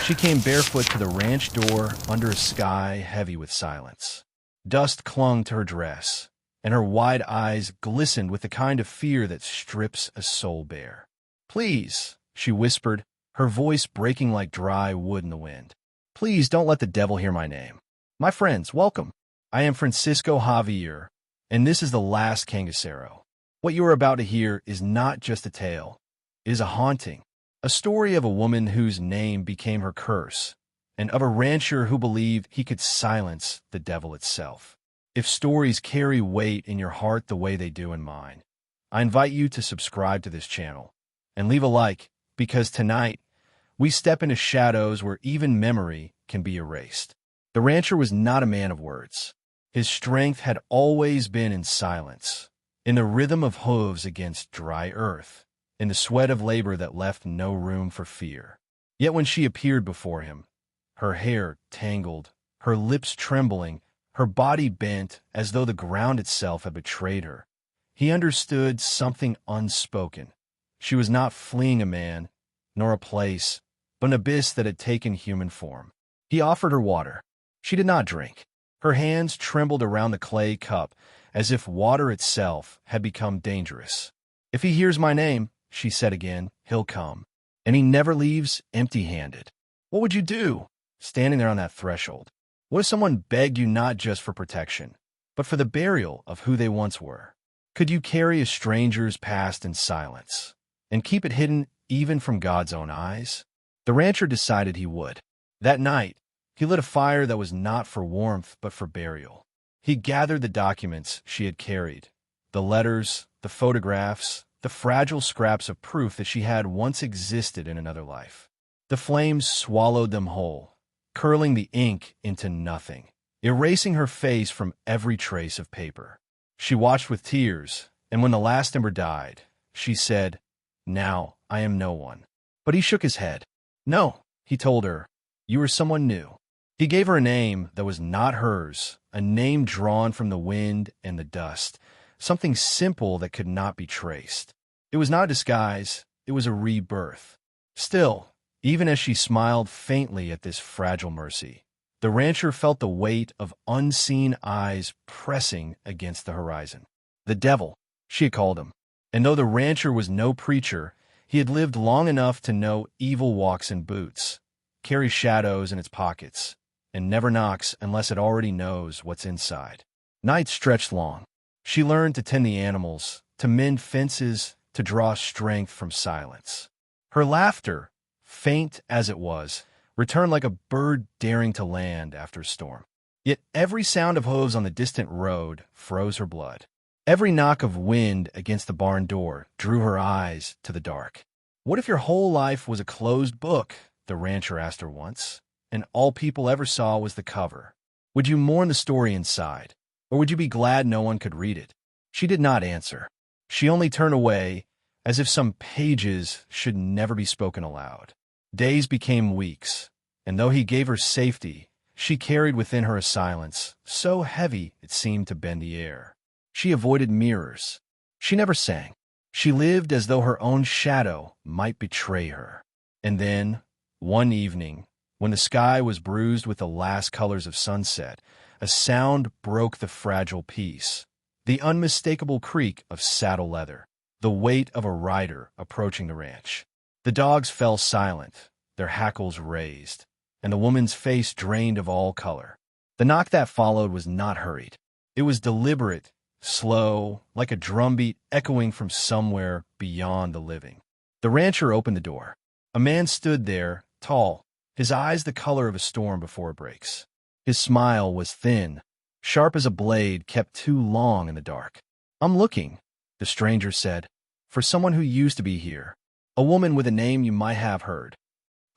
She came barefoot to the ranch door under a sky heavy with silence. Dust clung to her dress, and her wide eyes glistened with the kind of fear that strips a soul bare. "Please," she whispered, her voice breaking like dry wood in the wind. "Please don't let the devil hear my name. My friends, welcome. I am Francisco Javier, and this is the last Cangasero. What you are about to hear is not just a tale. It is a haunting, a story of a woman whose name became her curse, and of a rancher who believed he could silence the devil itself. If stories carry weight in your heart the way they do in mine, I invite you to subscribe to this channel and leave a like, because tonight we step into shadows where even memory can be erased. The rancher was not a man of words. His strength had always been in silence, in the rhythm of hooves against dry earth, in the sweat of labor that left no room for fear. Yet when she appeared before him, her hair tangled, her lips trembling, her body bent as though the ground itself had betrayed her, he understood something unspoken. She was not fleeing a man, nor a place, but an abyss that had taken human form. He offered her water. She did not drink. Her hands trembled around the clay cup as if water itself had become dangerous. "If he hears my name," she said again, "he'll come. And he never leaves empty-handed." What would you do, standing there on that threshold? What if someone begged you not just for protection, but for the burial of who they once were? Could you carry a stranger's past in silence, and keep it hidden even from God's own eyes? The rancher decided he would. That night, he lit a fire that was not for warmth but for burial. He gathered the documents she had carried, the letters, the photographs, the fragile scraps of proof that she had once existed in another life. The flames swallowed them whole, curling the ink into nothing, erasing her face from every trace of paper. She watched with tears, and when the last ember died, she said, "Now I am no one." But he shook his head. "No," he told her, "you are someone new." He gave her a name that was not hers, a name drawn from the wind and the dust, something simple that could not be traced. It was not a disguise, it was a rebirth. Still, even as she smiled faintly at this fragile mercy, the rancher felt the weight of unseen eyes pressing against the horizon. The devil, she had called him. And though the rancher was no preacher, he had lived long enough to know evil walks in boots, carries shadows in its pockets, and never knocks unless it already knows what's inside. Nights stretched long. She learned to tend the animals, to mend fences, to draw strength from silence. Her laughter, faint as it was, returned like a bird daring to land after a storm. Yet every sound of hooves on the distant road froze her blood. Every knock of wind against the barn door drew her eyes to the dark. "What if your whole life was a closed book?" the rancher asked her once, "and all people ever saw was the cover? Would you mourn the story inside, or would you be glad no one could read it?" She did not answer. She only turned away, as if some pages should never be spoken aloud. Days became weeks, and though he gave her safety, she carried within her a silence so heavy it seemed to bend the air. She avoided mirrors. She never sang. She lived as though her own shadow might betray her. And then, one evening, when the sky was bruised with the last colors of sunset, a sound broke the fragile peace, the unmistakable creak of saddle leather, the weight of a rider approaching the ranch. The dogs fell silent, their hackles raised, and the woman's face drained of all color. The knock that followed was not hurried. It was deliberate, slow, like a drumbeat echoing from somewhere beyond the living. The rancher opened the door. A man stood there, tall, his eyes the color of a storm before it breaks. His smile was thin, sharp as a blade kept too long in the dark. "I'm looking," the stranger said, "for someone who used to be here, a woman with a name you might have heard."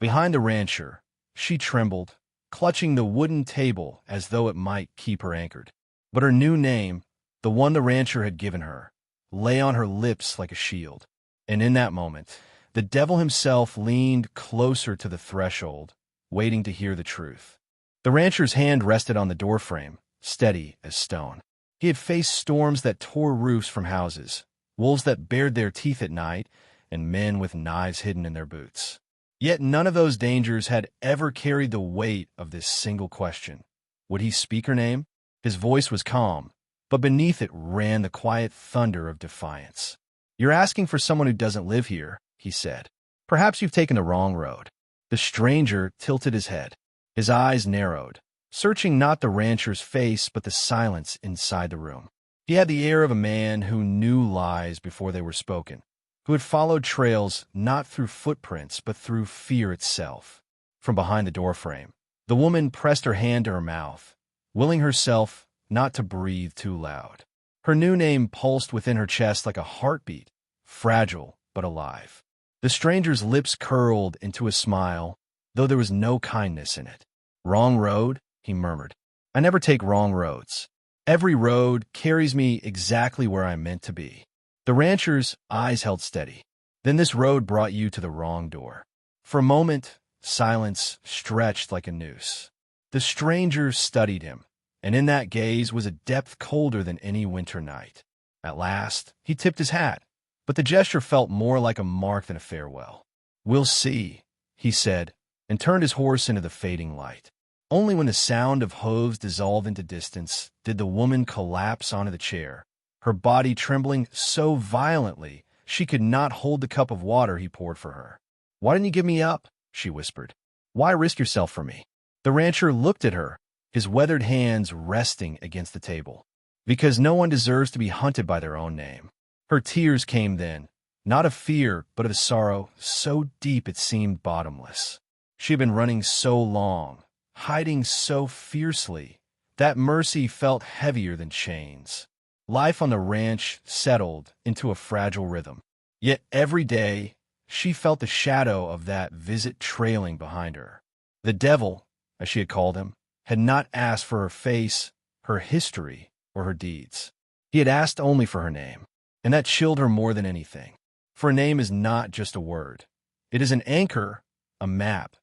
Behind the rancher, she trembled, clutching the wooden table as though it might keep her anchored. But her new name, the one the rancher had given her, lay on her lips like a shield. And in that moment, the devil himself leaned closer to the threshold, waiting to hear the truth. The rancher's hand rested on the doorframe, steady as stone. He had faced storms that tore roofs from houses, wolves that bared their teeth at night, and men with knives hidden in their boots. Yet none of those dangers had ever carried the weight of this single question. Would he speak her name? His voice was calm, but beneath it ran the quiet thunder of defiance. "You're asking for someone who doesn't live here," he said. "Perhaps you've taken the wrong road." The stranger tilted his head. His eyes narrowed, searching not the rancher's face but the silence inside the room. He had the air of a man who knew lies before they were spoken, who had followed trails not through footprints but through fear itself. From behind the doorframe, the woman pressed her hand to her mouth, willing herself not to breathe too loud. Her new name pulsed within her chest like a heartbeat, fragile but alive. The stranger's lips curled into a smile, though there was no kindness in it. "Wrong road?" he murmured. "I never take wrong roads. Every road carries me exactly where I'm meant to be." The rancher's eyes held steady. "Then this road brought you to the wrong door." For a moment, silence stretched like a noose. The stranger studied him, and in that gaze was a depth colder than any winter night. At last, he tipped his hat, but the gesture felt more like a mark than a farewell. "We'll see," he said, and turned his horse into the fading light. Only when the sound of hooves dissolved into distance did the woman collapse onto the chair, her body trembling so violently she could not hold the cup of water he poured for her. "Why didn't you give me up?" she whispered. "Why risk yourself for me?" The rancher looked at her, his weathered hands resting against the table. "Because no one deserves to be hunted by their own name." Her tears came then, not of fear, but of sorrow so deep it seemed bottomless. She had been running so long, hiding so fiercely, that mercy felt heavier than chains. Life on the ranch settled into a fragile rhythm. Yet every day, she felt the shadow of that visit trailing behind her. The devil, as she had called him, had not asked for her face, her history, or her deeds. He had asked only for her name, and that chilled her more than anything. For a name is not just a word. It is an anchor, a map,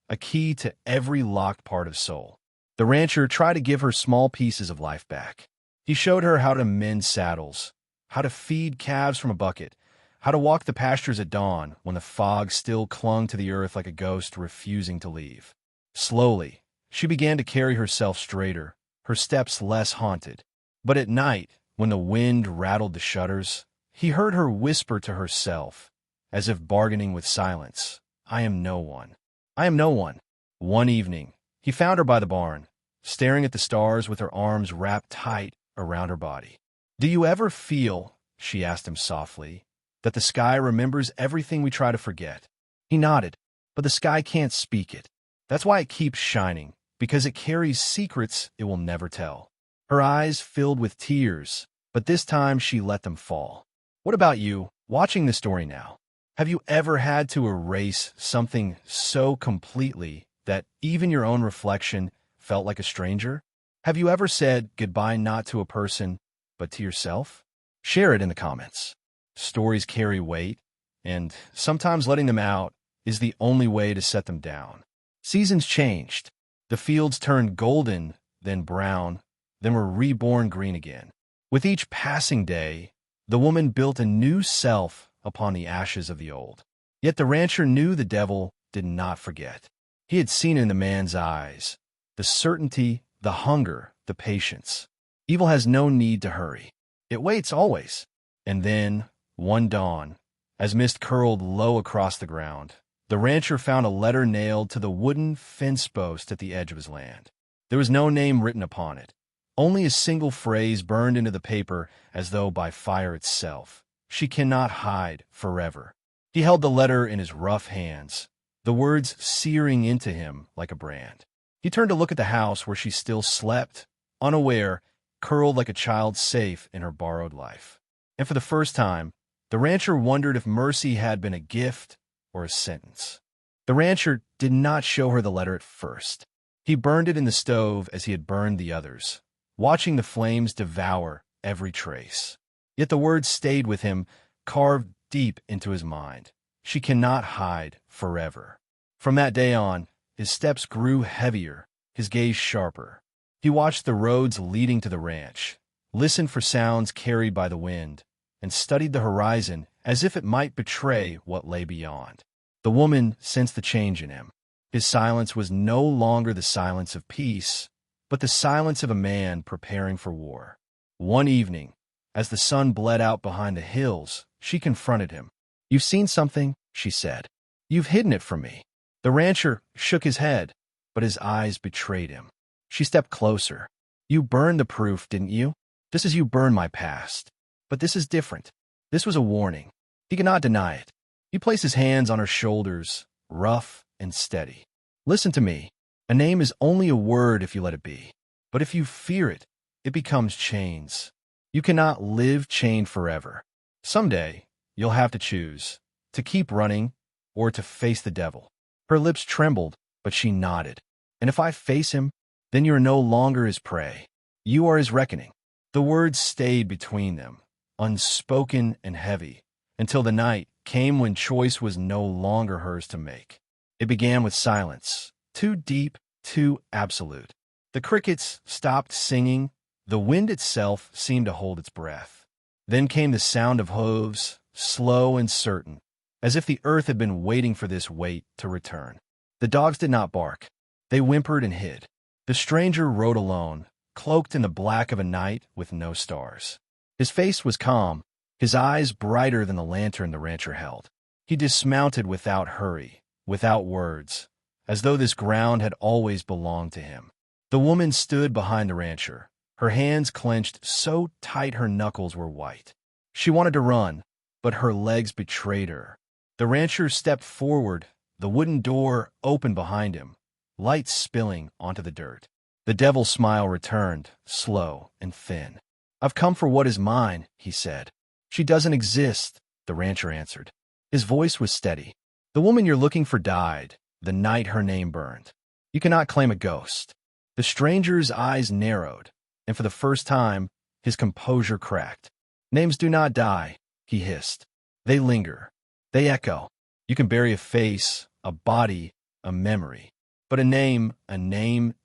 a key to every locked part of soul. The rancher tried to give her small pieces of life back. He showed her how to mend saddles, how to feed calves from a bucket, how to walk the pastures at dawn when the fog still clung to the earth like a ghost refusing to leave. Slowly, she began to carry herself straighter, her steps less haunted. But at night, when the wind rattled the shutters, he heard her whisper to herself, as if bargaining with silence, "I am no one. I am no one." One evening, he found her by the barn, staring at the stars with her arms wrapped tight around her body. "Do you ever feel," she asked him softly, "that the sky remembers everything we try to forget?" He nodded, "But the sky can't speak it. That's why it keeps shining, because it carries secrets it will never tell." Her eyes filled with tears, but this time she let them fall. "What about you, watching this story now? Have you ever had to erase something so completely that even your own reflection felt like a stranger? Have you ever said goodbye not to a person, but to yourself? Share it in the comments. Stories carry weight, and sometimes letting them out is the only way to set them down. Seasons changed. The fields turned golden, then brown, then were reborn green again. With each passing day, the woman built a new self upon the ashes of the old. Yet the rancher knew the devil did not forget. He had seen in the man's eyes the certainty, the hunger, the patience. Evil has no need to hurry. It waits always. And then, one dawn, as mist curled low across the ground, the rancher found a letter nailed to the wooden fence post at the edge of his land. There was no name written upon it, only a single phrase burned into the paper as though by fire itself. "She cannot hide forever." He held the letter in his rough hands, the words searing into him like a brand. He turned to look at the house where she still slept, unaware, curled like a child safe in her borrowed life. And for the first time, the rancher wondered if mercy had been a gift or a sentence. The rancher did not show her the letter at first. He burned it in the stove as he had burned the others, watching the flames devour every trace. Yet the words stayed with him, carved deep into his mind. She cannot hide forever. From that day on, his steps grew heavier, his gaze sharper. He watched the roads leading to the ranch, listened for sounds carried by the wind, and studied the horizon as if it might betray what lay beyond. The woman sensed the change in him. His silence was no longer the silence of peace, but the silence of a man preparing for war. One evening, as the sun bled out behind the hills, she confronted him. "You've seen something," she said. "You've hidden it from me." The rancher shook his head, but his eyes betrayed him. She stepped closer. "You burned the proof, didn't you? Just as you burned my past. But this is different." This was a warning. He could not deny it. He placed his hands on her shoulders, rough and steady. "Listen to me. A name is only a word if you let it be. But if you fear it, it becomes chains. You cannot live chained forever. Someday, you'll have to choose, to keep running or to face the devil." Her lips trembled, but she nodded. "And if I face him, then you are no longer his prey. You are his reckoning." The words stayed between them, unspoken and heavy, until the night came when choice was no longer hers to make. It began with silence, too deep, too absolute. The crickets stopped singing. The wind itself seemed to hold its breath. Then came the sound of hooves, slow and certain, as if the earth had been waiting for this wait to return. The dogs did not bark. They whimpered and hid. The stranger rode alone, cloaked in the black of a night with no stars. His face was calm, his eyes brighter than the lantern the rancher held. He dismounted without hurry, without words, as though this ground had always belonged to him. The woman stood behind the rancher, her hands clenched so tight her knuckles were white. She wanted to run, but her legs betrayed her. The rancher stepped forward, the wooden door opened behind him, light spilling onto the dirt. The devil's smile returned, slow and thin. "I've come for what is mine," he said. "She doesn't exist," the rancher answered. His voice was steady. "The woman you're looking for died the night her name burned. You cannot claim a ghost." The stranger's eyes narrowed, and for the first time, his composure cracked. "Names do not die," he hissed. "They linger. They echo. You can bury a face, a body, a memory. But a name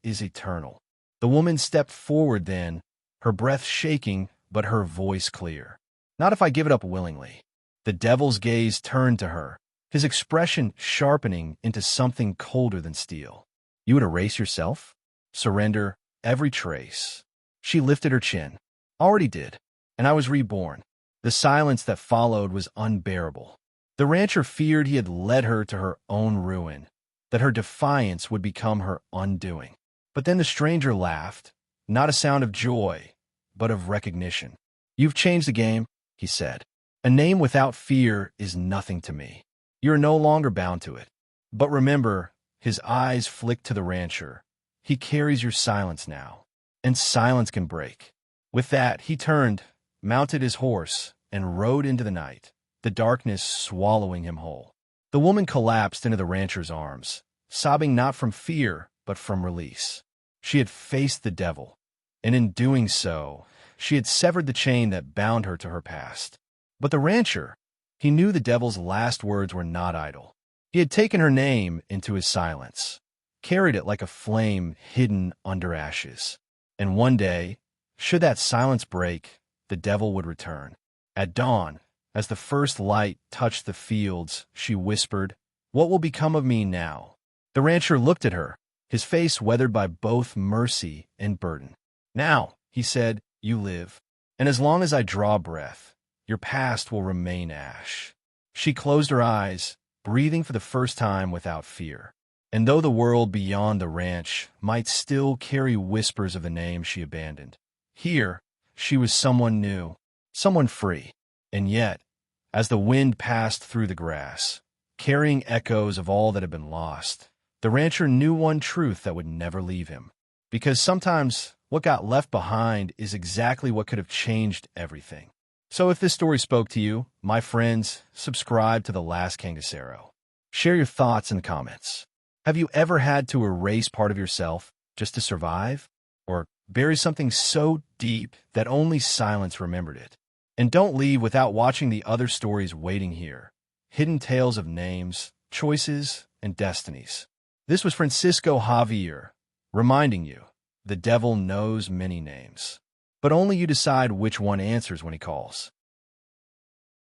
is eternal." The woman stepped forward then, her breath shaking, but her voice clear. "Not if I give it up willingly." The devil's gaze turned to her, his expression sharpening into something colder than steel. "You would erase yourself? Surrender every trace?" She lifted her chin. "Already did, and I was reborn." The silence that followed was unbearable. The rancher feared he had led her to her own ruin, that her defiance would become her undoing. But then the stranger laughed, not a sound of joy, but of recognition. "You've changed the game," he said. "A name without fear is nothing to me. You're no longer bound to it. But remember," his eyes flicked to the rancher, "he carries your silence now, and silence can break." With that, he turned, mounted his horse, and rode into the night, the darkness swallowing him whole. The woman collapsed into the rancher's arms, sobbing not from fear, but from release. She had faced the devil, and in doing so, she had severed the chain that bound her to her past. But the rancher, he knew the devil's last words were not idle. He had taken her name into his silence, carried it like a flame hidden under ashes. And one day, should that silence break, the devil would return. At dawn, as the first light touched the fields, she whispered, "What will become of me now?" The rancher looked at her, his face weathered by both mercy and burden. "Now," he said, "you live, and as long as I draw breath, your past will remain ash." She closed her eyes, breathing for the first time without fear. And though the world beyond the ranch might still carry whispers of the name she abandoned, here she was someone new, someone free. And yet, as the wind passed through the grass, carrying echoes of all that had been lost, the rancher knew one truth that would never leave him. Because sometimes what got left behind is exactly what could have changed everything. So if this story spoke to you, my friends, subscribe to The Last Kangasero. Share your thoughts in the comments. Have you ever had to erase part of yourself just to survive? Or bury something so deep that only silence remembered it? And don't leave without watching the other stories waiting here. Hidden tales of names, choices, and destinies. This was Francisco Javier, reminding you, the devil knows many names. But only you decide which one answers when he calls.